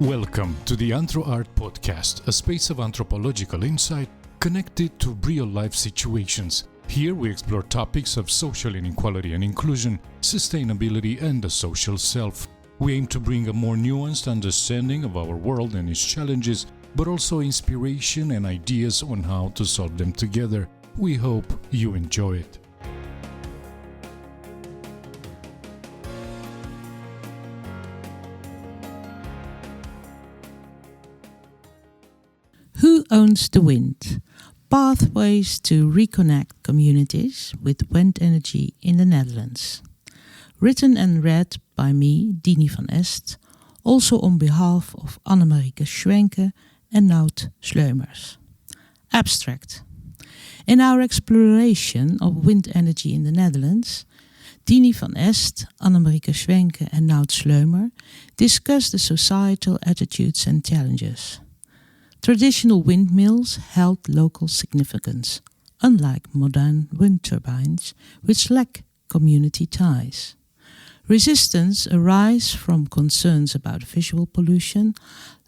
Welcome to the Anthro Art Podcast, a space of anthropological insight connected to real-life situations. Here we explore topics of social inequality and inclusion, sustainability and the social self. We aim to bring a more nuanced understanding of our world and its challenges, but also inspiration and ideas on how to solve them together. We hope you enjoy it. Who owns the wind? Pathways to reconnect communities with wind energy in the Netherlands. Written and read by me, Diny van Est, also on behalf of Marieke Schwenke and Noud Sleumer. Abstract. In our exploration of wind energy in the Netherlands, Diny van Est, Marieke Schwenke and Noud Sleumer discuss the societal attitudes and challenges. Traditional windmills held local significance, unlike modern wind turbines, which lack community ties. Resistance arises from concerns about visual pollution,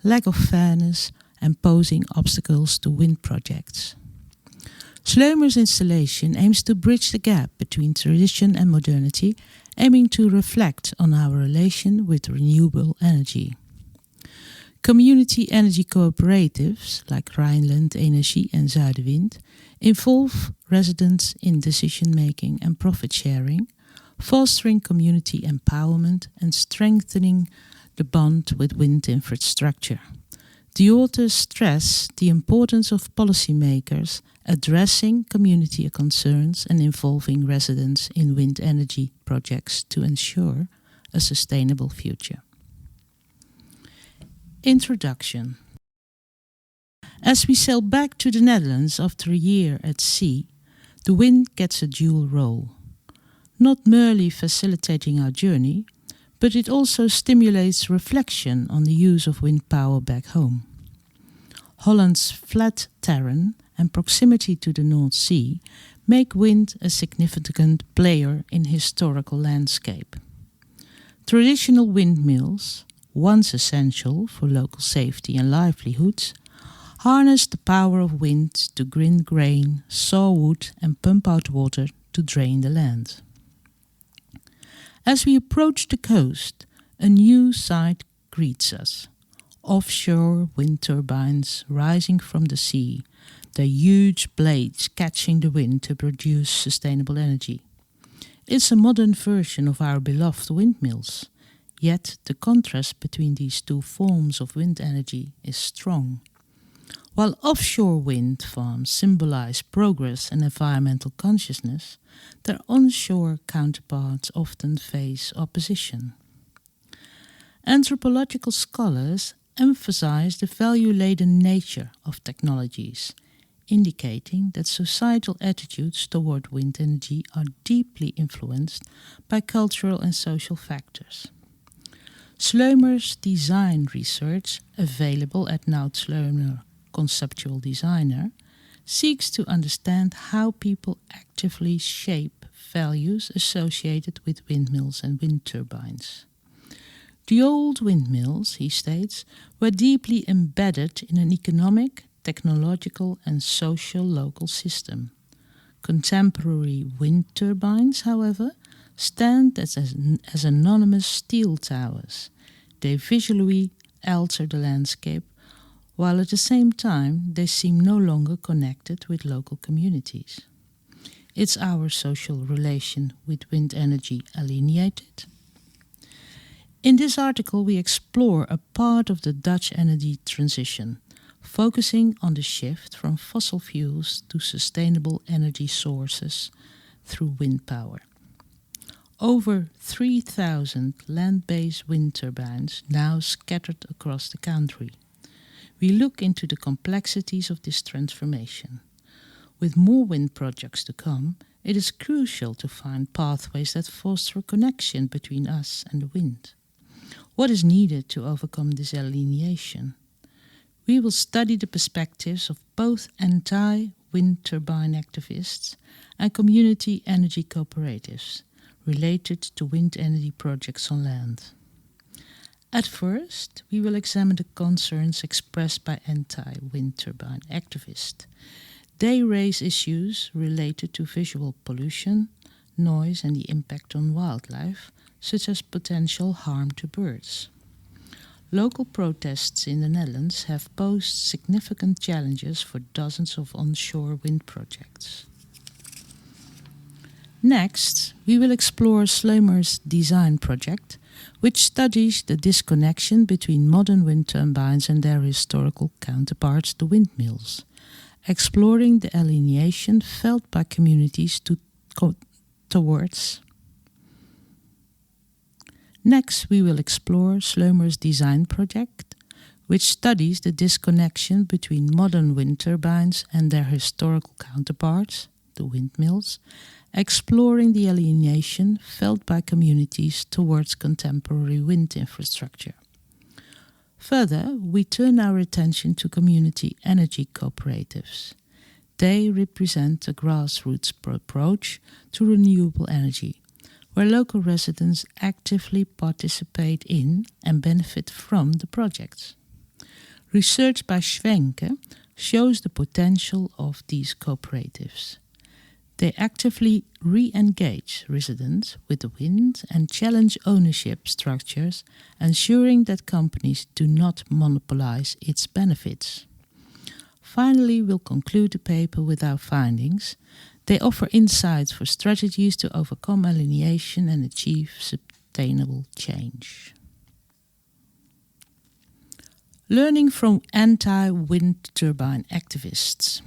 lack of fairness, and posing obstacles to wind projects. Sleumer's installation aims to bridge the gap between tradition and modernity, aiming to reflect on our relation with renewable energy. Community energy cooperatives like Rijnland Energy and Zuidenwind involve residents in decision-making and profit-sharing, fostering community empowerment and strengthening the bond with wind infrastructure. The authors stress the importance of policymakers addressing community concerns and involving residents in wind energy projects to ensure a sustainable future. Introduction. As we sail back to the Netherlands after a year at sea, the wind gets a dual role. Not merely facilitating our journey, but it also stimulates reflection on the use of wind power back home. Holland's flat terrain and proximity to the North Sea make wind a significant player in historical landscape. Traditional windmills, once essential for local safety and livelihoods, harness the power of wind to grind grain, saw wood and pump out water to drain the land. As we approach the coast, a new sight greets us. Offshore wind turbines rising from the sea, their huge blades catching the wind to produce sustainable energy. It's a modern version of our beloved windmills. Yet the contrast between these two forms of wind energy is strong. While offshore wind farms symbolize progress and environmental consciousness, their onshore counterparts often face opposition. Anthropological scholars emphasize the value-laden nature of technologies, indicating that societal attitudes toward wind energy are deeply influenced by cultural and social factors. Sleumer's design research, available at Noud Sleumer, conceptual designer, seeks to understand how people actively shape values associated with windmills and wind turbines. The old windmills, he states, were deeply embedded in an economic, technological and social local system. Contemporary wind turbines, however, stand as anonymous steel towers. They visually alter the landscape, while at the same time they seem no longer connected with local communities. Is our social relation with wind energy alienated? In this article we explore a part of the Dutch energy transition, focusing on the shift from fossil fuels to sustainable energy sources through wind power. Over 3,000 land-based wind turbines now scattered across the country. We look into the complexities of this transformation. With more wind projects to come, it is crucial to find pathways that foster a connection between us and the wind. What is needed to overcome this alienation? We will study the perspectives of both anti-wind turbine activists and community energy cooperatives related to wind energy projects on land. At first, we will examine the concerns expressed by anti-wind turbine activists. They raise issues related to visual pollution, noise and the impact on wildlife, such as potential harm to birds. Local protests in the Netherlands have posed significant challenges for dozens of onshore wind projects. Next, we will explore Sleumer's design project, which studies the disconnection between modern wind turbines and their historical counterparts, the windmills, exploring the alienation felt by communities towards. Next, we will explore Sleumer's design project, which studies the disconnection between modern wind turbines and their historical counterparts, the windmills, exploring the alienation felt by communities towards contemporary wind infrastructure. Further, we turn our attention to community energy cooperatives. They represent a grassroots approach to renewable energy, where local residents actively participate in and benefit from the projects. Research by Schwenke shows the potential of these cooperatives. They actively re-engage residents with the wind and challenge ownership structures, ensuring that companies do not monopolize its benefits. Finally, we'll conclude the paper with our findings. They offer insights for strategies to overcome alienation and achieve sustainable change. Learning from anti-wind turbine activists.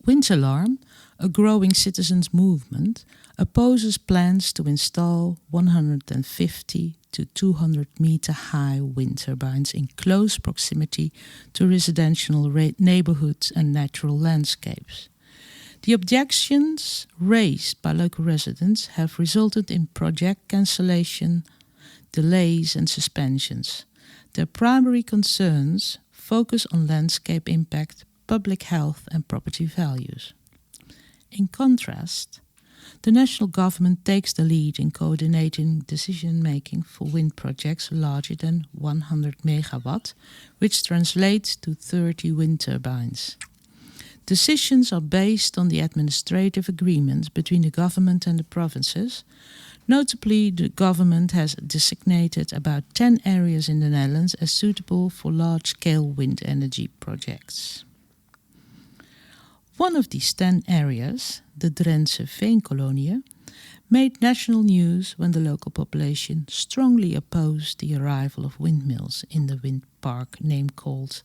Wind Alarm, a growing citizens' movement, opposes plans to install 150 to 200 meter high wind turbines in close proximity to residential neighborhoods and natural landscapes. The objections raised by local residents have resulted in project cancellation, delays and suspensions. Their primary concerns focus on landscape impact, public health and property values. In contrast, the national government takes the lead in coordinating decision-making for wind projects larger than 100 megawatt, which translates to 30 wind turbines. Decisions are based on the administrative agreements between the government and the provinces. Notably, the government has designated about 10 areas in the Netherlands as suitable for large-scale wind energy projects. One of these 10 areas, the Drentse Veenkolonie, made national news when the local population strongly opposed the arrival of windmills in the wind park name called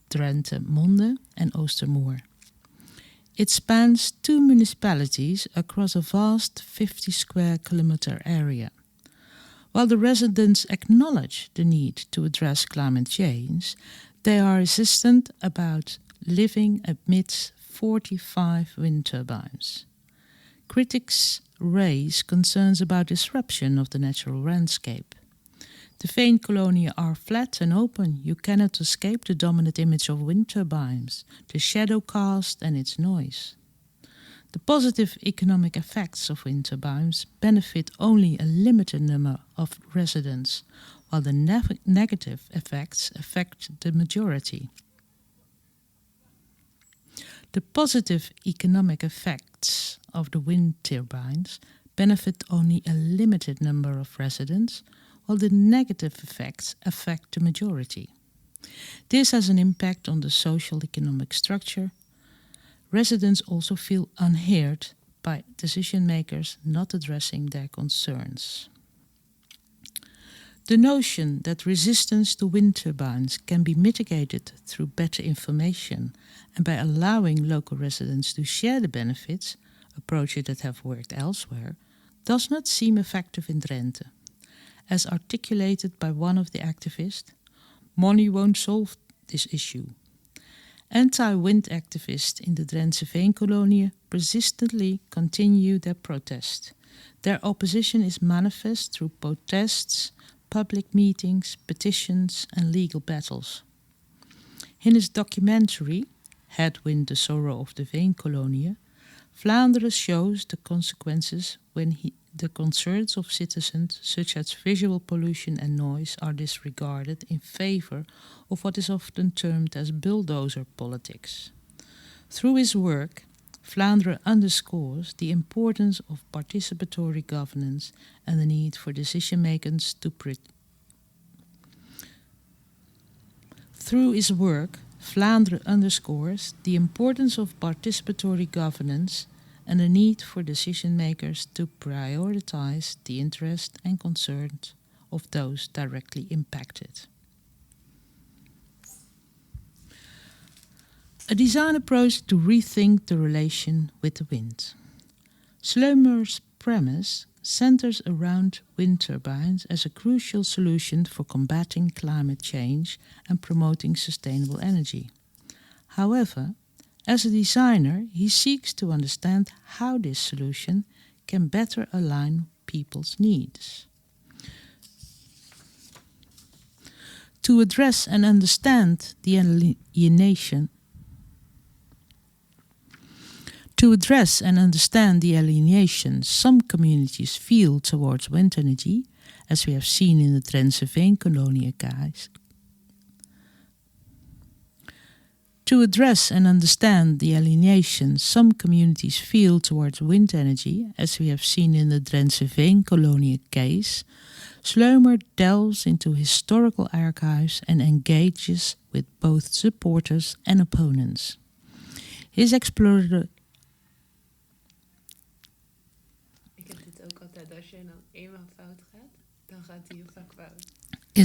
Drenthe Monde and Oostermoor. It spans 2 municipalities across a vast 50 square kilometer area. While the residents acknowledge the need to address climate change, they are resistant about living amidst 45 wind turbines. Critics raise concerns about disruption of the natural landscape. The Veenkoloniën are flat and open. You cannot escape the dominant image of wind turbines, the shadow cast and its noise. The positive economic effects of wind turbines benefit only a limited number of residents, while the negative effects affect the majority. The positive economic effects of the wind turbines benefit only a limited number of residents, while the negative effects affect the majority. This has an impact on the social economic structure. Residents also feel unheard by decision makers not addressing their concerns. The notion that resistance to wind turbines can be mitigated through better information and by allowing local residents to share the benefits, approaches that have worked elsewhere, does not seem effective in Drenthe. As articulated by one of the activists, money won't solve this issue. Anti-wind activists in the Drentse Veenkolonie persistently continue their protest. Their opposition is manifest through protests, public meetings, petitions and legal battles. In his documentary, Headwind, the Sorrow of the Veenkolonie, Vlaanderen shows the consequences when the concerns of citizens, such as visual pollution and noise, are disregarded in favor of what is often termed as bulldozer politics. Through his work, Vlaanderen underscores the importance of participatory governance and the need for decision-makers to Through his work, Vlaanderen underscores the importance of participatory governance and the need for decision-makers to prioritize the interests and concerns of those directly impacted. A design approach to rethink the relation with the wind. Sleumer's premise centers around wind turbines as a crucial solution for combating climate change and promoting sustainable energy. However, as a designer, he seeks to understand how this solution can better align people's needs. To address and understand the alienation some communities feel towards wind energy, as we have seen in the Drentse Veenkolonie case. To address and understand the alienation some communities feel towards wind energy, as we have seen in the Drentse Veenkolonie case, Sleumer delves into historical archives and engages with both supporters and opponents. His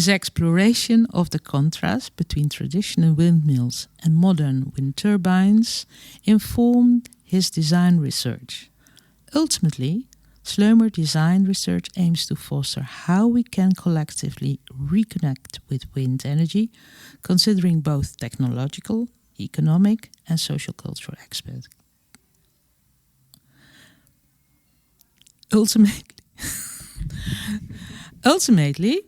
exploration of the contrast between traditional windmills and modern wind turbines informed his design research. Ultimately, Sleumer design research aims to foster how we can collectively reconnect with wind energy, considering both technological, economic, and social-cultural aspects. Ultimately,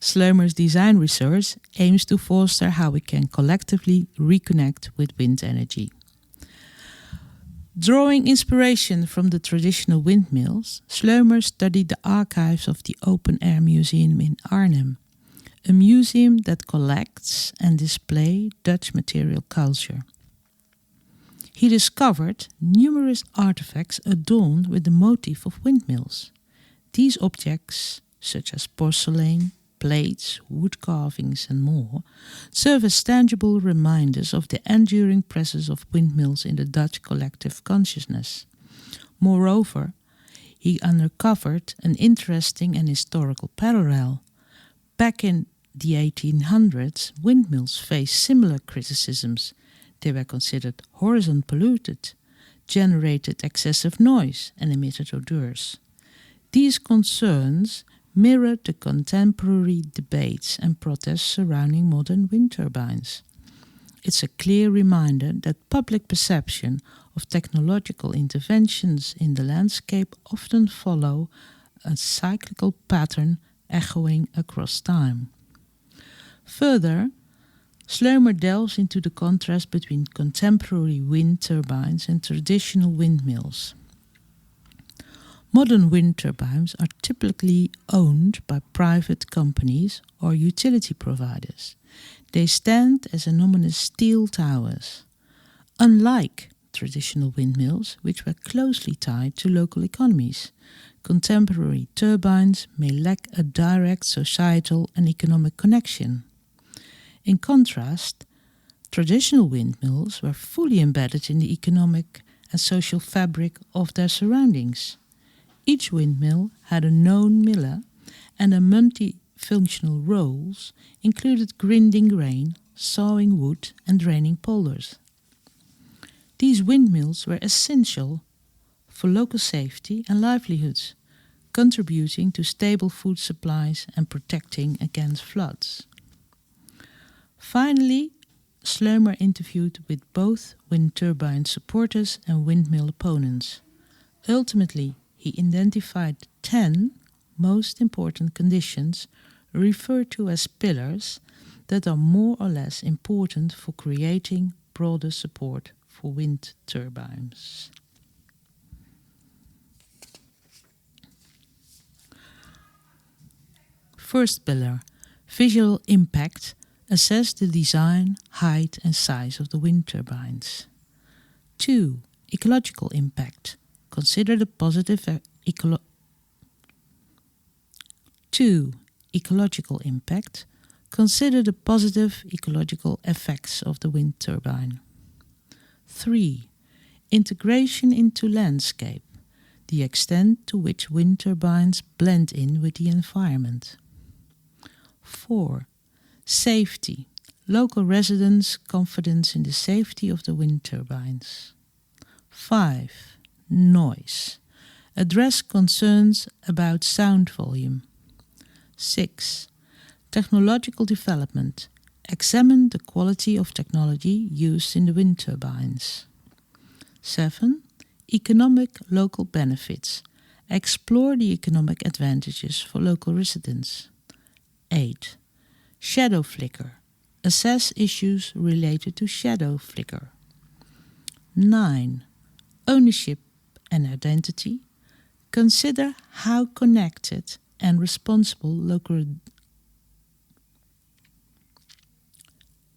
Sleumer's design research aims to foster how we can collectively reconnect with wind energy. Drawing inspiration from the traditional windmills, Sleumer studied the archives of the Open Air Museum in Arnhem, a museum that collects and displays Dutch material culture. He discovered numerous artifacts adorned with the motif of windmills. These objects, such as porcelain, plates, wood carvings and more, serve as tangible reminders of the enduring presence of windmills in the Dutch collective consciousness. Moreover, he uncovered an interesting and historical parallel. Back in the 1800s, windmills faced similar criticisms. They were considered horizon polluted, generated excessive noise and emitted odors. These concerns mirror the contemporary debates and protests surrounding modern wind turbines. It's a clear reminder that public perception of technological interventions in the landscape often follow a cyclical pattern echoing across time. Further, Sleumer delves into the contrast between contemporary wind turbines and traditional windmills. Modern wind turbines are typically owned by private companies or utility providers. They stand as anonymous steel towers. Unlike traditional windmills, which were closely tied to local economies, contemporary turbines may lack a direct societal and economic connection. In contrast, traditional windmills were fully embedded in the economic and social fabric of their surroundings. Each windmill had a known miller and a multi-functional roles included grinding grain, sawing wood and draining polders. These windmills were essential for local safety and livelihoods, contributing to stable food supplies and protecting against floods. Finally, Sleumer interviewed with both wind turbine supporters and windmill opponents. Ultimately, he identified 10 most important conditions referred to as pillars that are more or less important for creating broader support for wind turbines. First pillar, visual impact. Assess the design, height and size of the wind turbines. 2. Ecological impact. Consider the positive ecological impact. Consider the positive ecological effects of the wind turbine. 3. Integration into landscape. The extent to which wind turbines blend in with the environment. 4. Safety. Local residents' confidence in the safety of the wind turbines. 5. Noise. Address concerns about sound volume. 6. Technological development. Examine the quality of technology used in the wind turbines. 7. Economic local benefits. Explore the economic advantages for local residents. 8. Shadow flicker. Assess issues related to shadow flicker. 9. Ownership and identity. Consider how connected and responsible local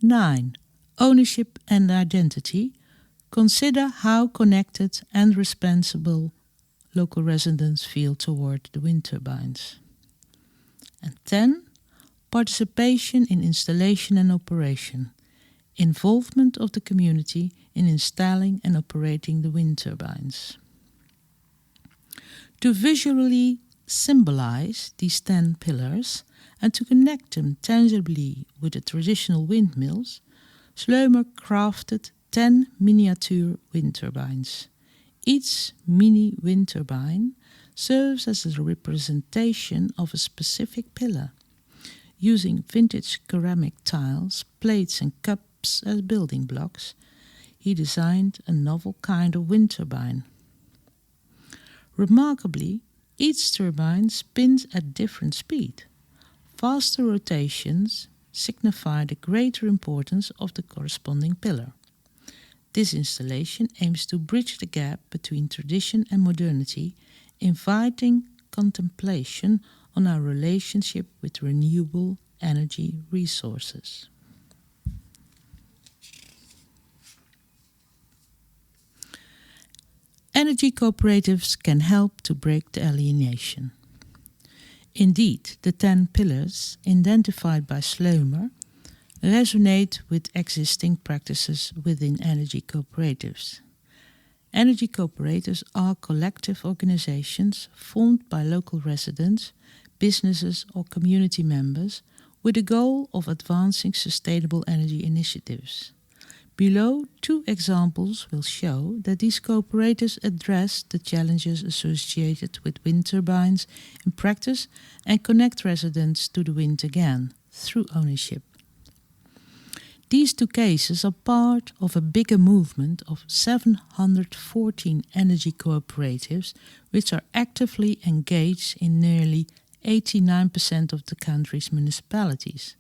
9. Ownership and identity. Consider how connected and responsible local residents feel toward the wind turbines. And 10. Participation in installation and operation. Involvement of the community in installing and operating the wind turbines. To visually symbolize these 10 pillars and to connect them tangibly with the traditional windmills, Sleumer crafted 10 miniature wind turbines. Each mini wind turbine serves as a representation of a specific pillar. Using vintage ceramic tiles, plates and cups as building blocks, he designed a novel kind of wind turbine. Remarkably, each turbine spins at different speed. Faster rotations signify the greater importance of the corresponding pillar. This installation aims to bridge the gap between tradition and modernity, inviting contemplation on our relationship with renewable energy resources. Energy cooperatives can help to break the alienation. Indeed, the 10 pillars identified by Sleumer resonate with existing practices within energy cooperatives. Energy cooperatives are collective organizations formed by local residents, businesses or community members with the goal of advancing sustainable energy initiatives. Below, 2 examples will show that these cooperatives address the challenges associated with wind turbines in practice and connect residents to the wind again through ownership. These 2 cases are part of a bigger movement of 714 energy cooperatives which are actively engaged in nearly 89% of the country's municipalities.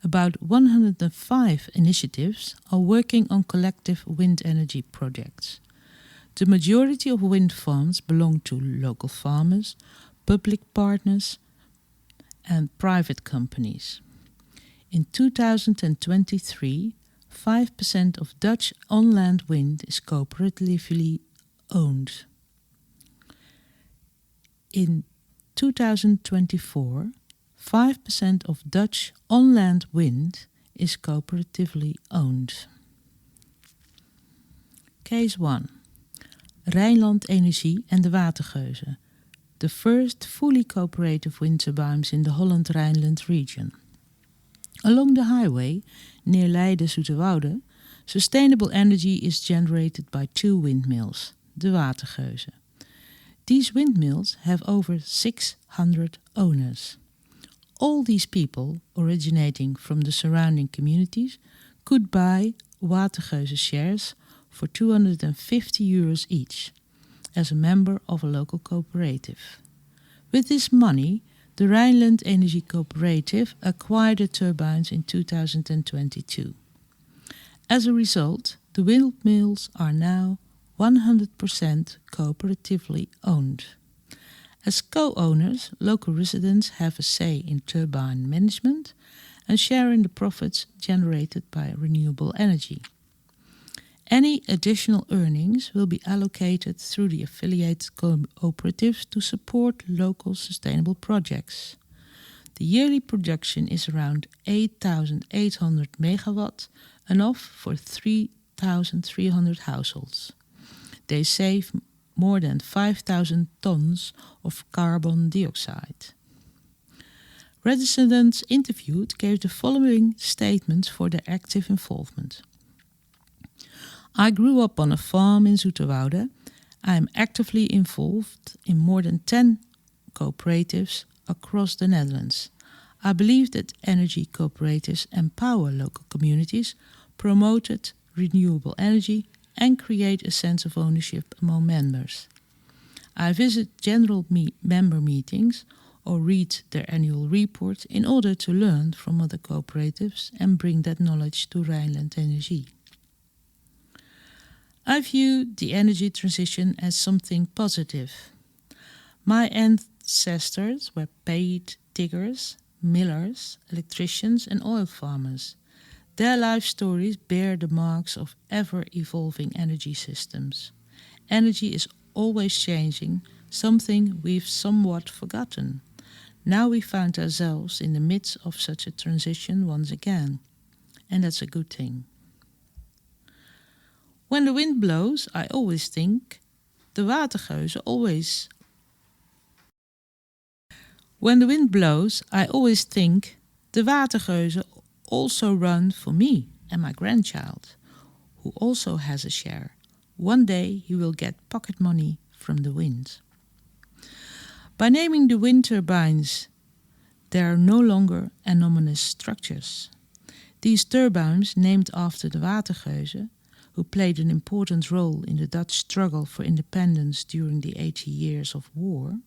About 105 initiatives are working on collective wind energy projects. The majority of wind farms belong to local farmers, public partners and private companies. In 2023, 5% of Dutch on-land wind is cooperatively owned. In 2024, 5% of Dutch on-land wind is cooperatively owned. Case 1. Rijnland Energy and Zuidenwind, the first fully cooperative wind turbines in the Holland-Rijnland region. Along the highway, near Leiden-Zoeterwoude, sustainable energy is generated by 2 windmills, the Watergeuze. These windmills have over 600 owners. All these people, originating from the surrounding communities, could buy Watergeuze shares for €250 each, as a member of a local cooperative. With this money, the Rijnland Energy Cooperative acquired the turbines in 2022. As a result, the windmills are now 100% cooperatively owned. As co-owners, local residents have a say in turbine management and share in the profits generated by renewable energy. Any additional earnings will be allocated through the affiliated cooperatives to support local sustainable projects. The yearly production is around 8,800 megawatt, enough for 3,300 households. They save more than 5,000 tons of carbon dioxide. Residents interviewed gave the following statements for their active involvement. I grew up on a farm in Zoeterwoude. I am actively involved in more than 10 cooperatives across the Netherlands. I believe that energy cooperatives empower local communities, promote renewable energy, and create a sense of ownership among members. I visit general member meetings or read their annual reports in order to learn from other cooperatives and bring that knowledge to Rijnland Energy. I view the energy transition as something positive. My ancestors were paid diggers, millers, electricians and oil farmers. Their life stories bear the marks of ever-evolving energy systems. Energy is always changing, something we've somewhat forgotten. Now we find ourselves in the midst of such a transition once again, and that's a good thing. When the wind blows, I always think, de watergeuzen always. When the wind blows, I always think, the watergeuzen also run for me and my grandchild, who also has a share. One day he will get pocket money from the wind. By naming the wind turbines, they are no longer anonymous structures. These turbines, named after the watergeuzen, who played an important role in the Dutch struggle for independence during the 80 years of war,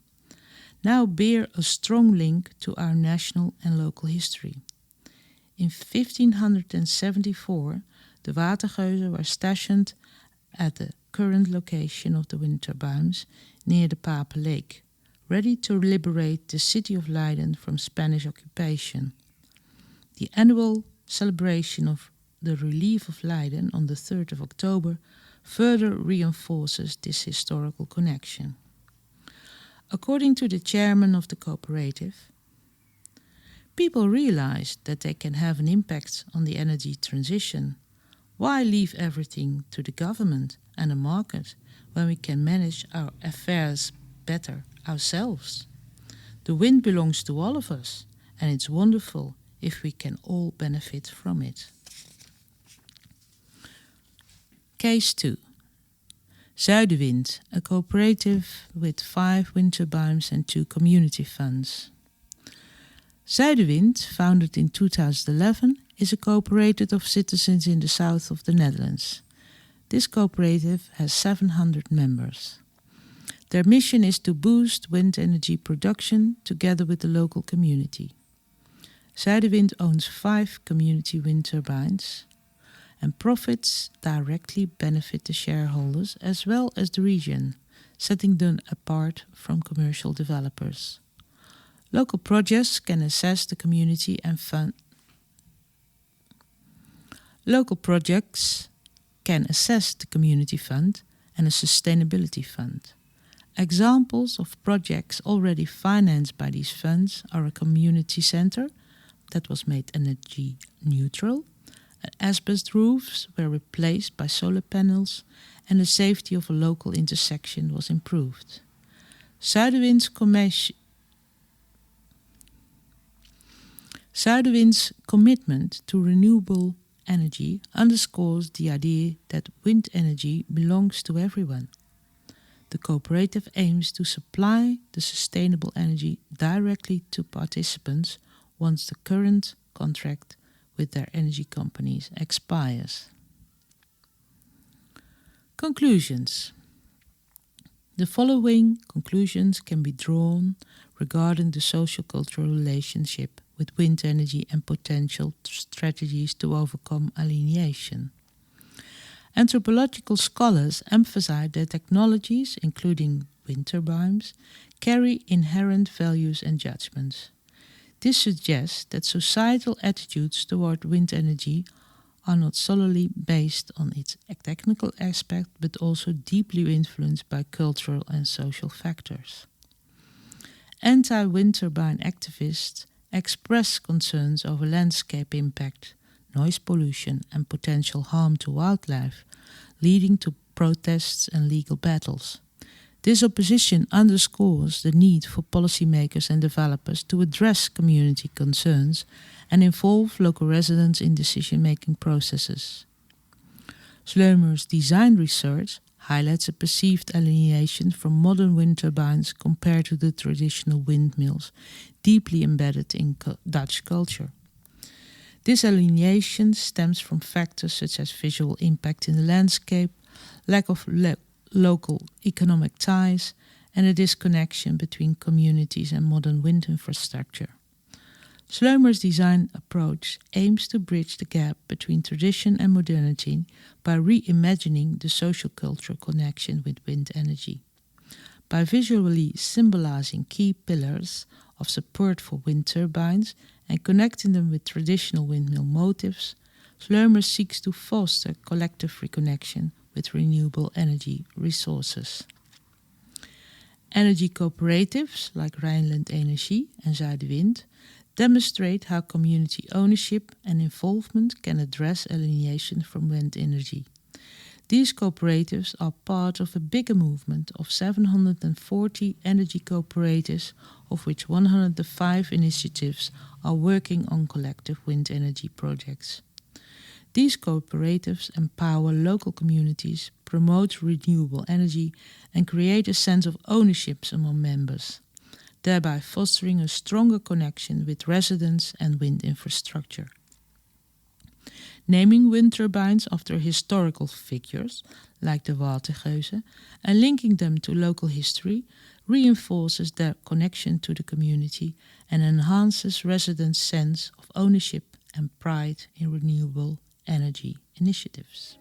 now bear a strong link to our national and local history. In 1574, the watergeuzen were stationed at the current location of the wind turbines near the Pape Lake, ready to liberate the city of Leiden from Spanish occupation. The annual celebration of the relief of Leiden on the 3rd of October further reinforces this historical connection. According to the chairman of the cooperative, people realize that they can have an impact on the energy transition. Why leave everything to the government and the market when we can manage our affairs better ourselves? The wind belongs to all of us, and it's wonderful if we can all benefit from it. Case 2. Zuidenwind, a cooperative with 5 wind turbines and 2 community funds. Zuidenwind, founded in 2011, is a cooperative of citizens in the south of the Netherlands. This cooperative has 700 members. Their mission is to boost wind energy production together with the local community. Zuidenwind owns 5 community wind turbines, and profits directly benefit the shareholders as well as the region, setting them apart from commercial developers. Local projects can assess the community and fund. Local projects can assess the community fund and a sustainability fund. Examples of projects already financed by these funds are a community center that was made energy neutral, asbestos roofs were replaced by solar panels, and the safety of a local intersection was improved. Zuidenwind's commitment to renewable energy underscores the idea that wind energy belongs to everyone. The cooperative aims to supply the sustainable energy directly to participants once the current contract with their energy companies expires. Conclusions. The following conclusions can be drawn regarding the social-cultural relationship with wind energy and potential strategies to overcome alienation. Anthropological scholars emphasize that technologies, including wind turbines, carry inherent values and judgments. This suggests that societal attitudes toward wind energy are not solely based on its technical aspect, but also deeply influenced by cultural and social factors. Anti-wind turbine activists express concerns over landscape impact, noise pollution and potential harm to wildlife, leading to protests and legal battles. This opposition underscores the need for policymakers and developers to address community concerns and involve local residents in decision-making processes. Sleumer's design research highlights a perceived alienation from modern wind turbines compared to the traditional windmills deeply embedded in Dutch culture. This alienation stems from factors such as visual impact in the landscape, lack of local economic ties, and a disconnection between communities and modern wind infrastructure. Sleumer's design approach aims to bridge the gap between tradition and modernity by reimagining the social-cultural connection with wind energy. By visually symbolizing key pillars of support for wind turbines and connecting them with traditional windmill motifs, Sleumer seeks to foster collective reconnection with renewable energy resources. Energy cooperatives like Rijnland Energy and Zuidenwind demonstrate how community ownership and involvement can address alienation from wind energy. These cooperatives are part of a bigger movement of 740 energy cooperatives, of which 105 initiatives are working on collective wind energy projects. These cooperatives empower local communities, promote renewable energy, and create a sense of ownership among members, thereby fostering a stronger connection with residents and wind infrastructure. Naming wind turbines after historical figures, like the Watergeuze, and linking them to local history reinforces their connection to the community and enhances residents' sense of ownership and pride in renewable energy initiatives.